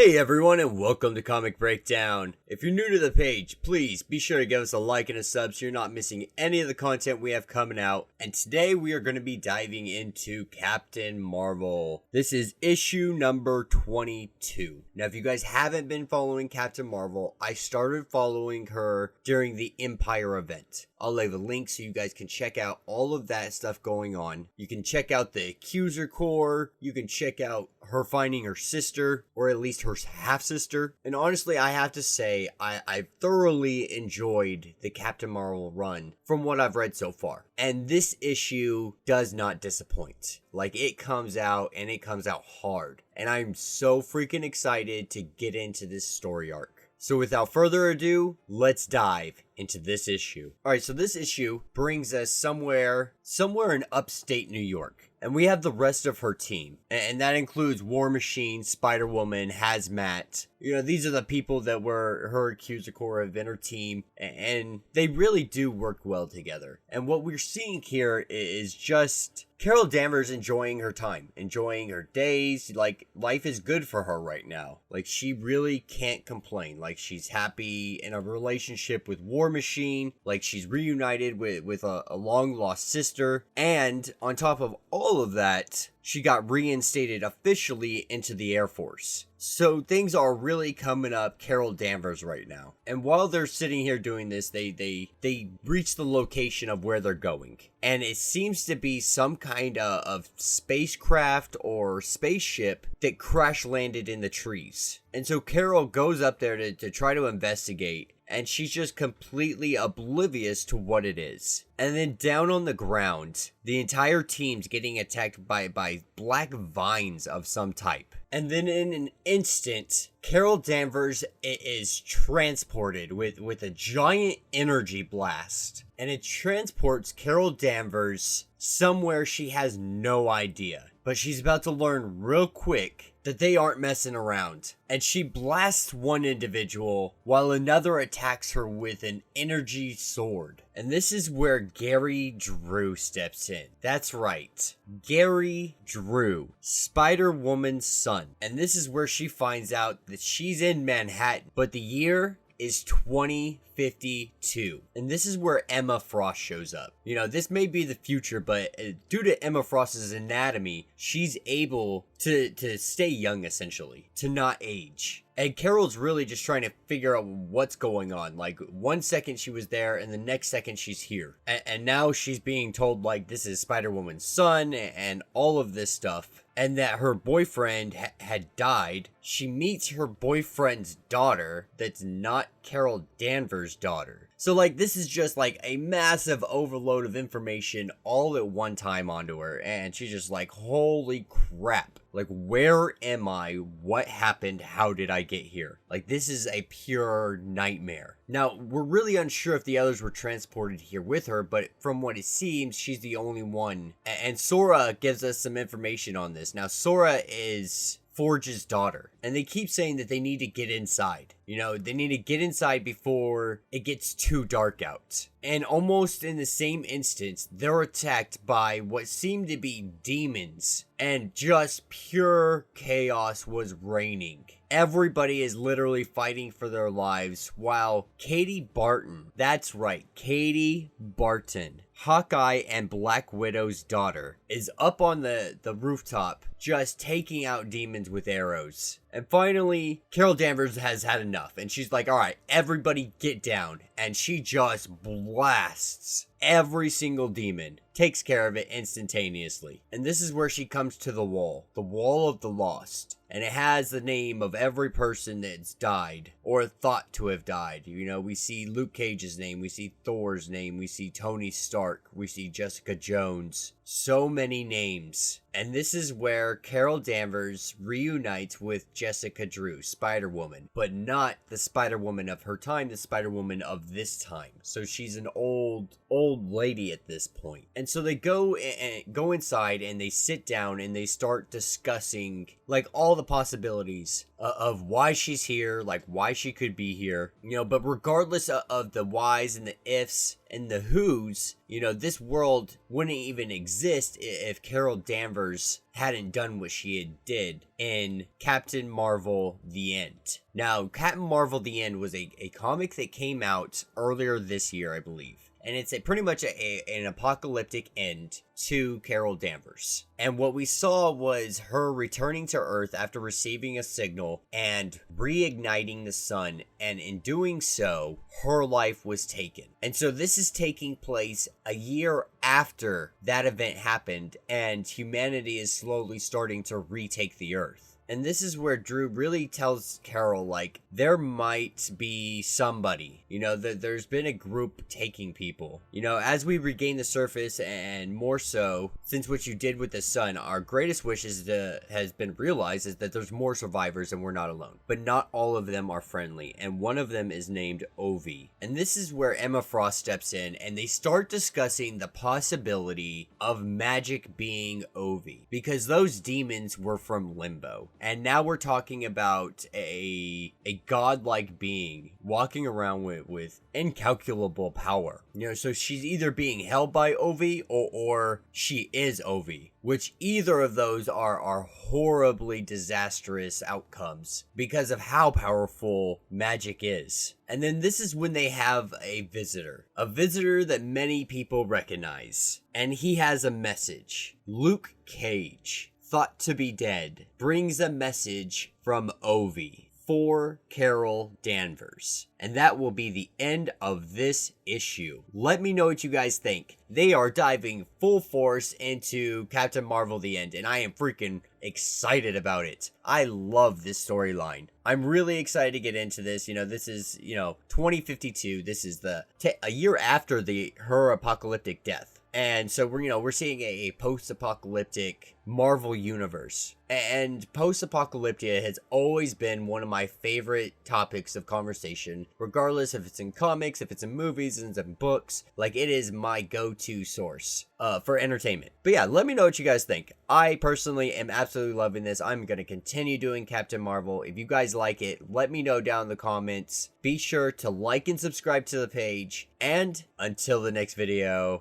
Hey everyone, and welcome to Comic Breakdown. If you're new to the page, please be sure to give us a like and a sub so you're not missing any of the content we have coming out. And today we are going to be diving into Captain Marvel. This is issue number 22. Now if you guys haven't been following Captain Marvel, I started following her during the Empire event. I'll leave a link so you guys can check out all of that stuff going on. You can check out the Accuser Corps, you can check out her finding her sister, or at least her half-sister. And honestly, I have to say, I thoroughly enjoyed the Captain Marvel run from what I've read so far. And this issue does not disappoint. Like, it comes out, and it comes out hard. And I'm so freaking excited to get into this story arc. So without further ado, let's dive into this issue. Alright, so this issue brings us somewhere in upstate New York. And we have the rest of her team. And that includes War Machine, Spider-Woman, Hazmat. You know, these are the people that were her Accuser Corps of her team. And they really do work well together. And what we're seeing here is just Carol Danvers enjoying her time, enjoying her days. Like, life is good for her right now. Like, she really can't complain. Like, she's happy in a relationship with War Machine. Like, she's reunited with a long-lost sister. And on top of all of that, she got reinstated officially into the Air Force. So things are really coming up Carol Danvers right now. And while they're sitting here doing this, they reach the location of where they're going. And it seems to be some kind of spacecraft or spaceship that crash landed in the trees. And so Carol goes up there to try to investigate. And she's just completely oblivious to what it is. And then down on the ground, the entire team's getting attacked by black vines of some type. And then in an instant, Carol Danvers is transported with a giant energy blast. And it transports Carol Danvers somewhere she has no idea. But she's about to learn real quick that they aren't messing around. And she blasts one individual while another attacks her with an energy sword. And this is where Gary Drew steps in. That's right. Gary Drew, Spider-Woman's son. And this is where she finds out that she's in Manhattan. But the year is 2052. And this is where Emma Frost shows up. You know, this may be the future, but due to Emma Frost's anatomy, she's able to stay young, essentially, to not age. And Carol's really just trying to figure out what's going on. Like, 1 second she was there, and the next second she's here. And now she's being told, like, this is Spider-Woman's son, and all of this stuff. And that her boyfriend had died. She meets her boyfriend's daughter that's not Carol Danvers' daughter. So, like, this is just, like, a massive overload of information all at one time onto her. And she's just like, holy crap. Like, where am I? What happened? How did I get here? Like, this is a pure nightmare. Now, we're really unsure if the others were transported here with her, but from what it seems, she's the only one. And Sora gives us some information on this. Now, Sora is Forge's daughter, and they keep saying that they need to get inside. You know, they need to get inside before it gets too dark out. And almost in the same instance, they're attacked by what seem to be demons, and just pure chaos was reigning. Everybody is literally fighting for their lives, while Katie Barton, that's right, Katie Barton, Hawkeye and Black Widow's daughter, is up on the rooftop just taking out demons with arrows. And finally, Carol Danvers has had enough, and she's like, alright, everybody get down. And she just blasts every single demon, takes care of it instantaneously. And this is where she comes to the wall of the lost. And it has the name of every person that's died, or thought to have died. You know, we see Luke Cage's name, we see Thor's name, we see Tony Stark, we see Jessica Jones. So many names. And this is where Carol Danvers reunites with Jessica Drew, Spider-Woman. But not the Spider-Woman of her time, the Spider-Woman of this time. So she's an old lady at this point. And so they go inside and they sit down and they start discussing, like, all the possibilities of why she's here, like why she could be here, but regardless of the whys and the ifs and the whos, this world wouldn't even exist if Carol Danvers hadn't done what she did in Captain Marvel The End. Now, Captain Marvel The End was a comic that came out earlier this year, I believe. And it's pretty much an apocalyptic end to Carol Danvers. And what we saw was her returning to Earth after receiving a signal and reigniting the sun. And in doing so, her life was taken. And so this is taking place a year after that event happened, and humanity is slowly starting to retake the Earth. And this is where Drew really tells Carol, like, there might be somebody, that there's been a group taking people. As we regain the surface, and more so, since what you did with the sun, our greatest wish has been realized is that there's more survivors and we're not alone. But not all of them are friendly, and one of them is named Ovi. And this is where Emma Frost steps in, and they start discussing the possibility of magic being Ovi, because those demons were from Limbo. And now we're talking about a godlike being walking around with incalculable power. So she's either being held by Ovi or she is Ovi, which either of those are horribly disastrous outcomes because of how powerful magic is. And then this is when they have a visitor that many people recognize. And he has a message. Luke Cage, thought to be dead, brings a message from Ovi for Carol Danvers. And that will be the end of this issue. Let me know what you guys think. They are diving full force into Captain Marvel The End, and I am freaking excited about it. I love this storyline. I'm really excited to get into this. This is, 2052. This is a year after her apocalyptic death. And so we're seeing a post-apocalyptic Marvel universe. And post-apocalyptia has always been one of my favorite topics of conversation, regardless if it's in comics, if it's in movies, and in books. Like, it is my go-to source for entertainment. But yeah, let me know what you guys think. I personally am absolutely loving this. I'm going to continue doing Captain Marvel. If you guys like it, let me know down in the comments. Be sure to like and subscribe to the page. And until the next video,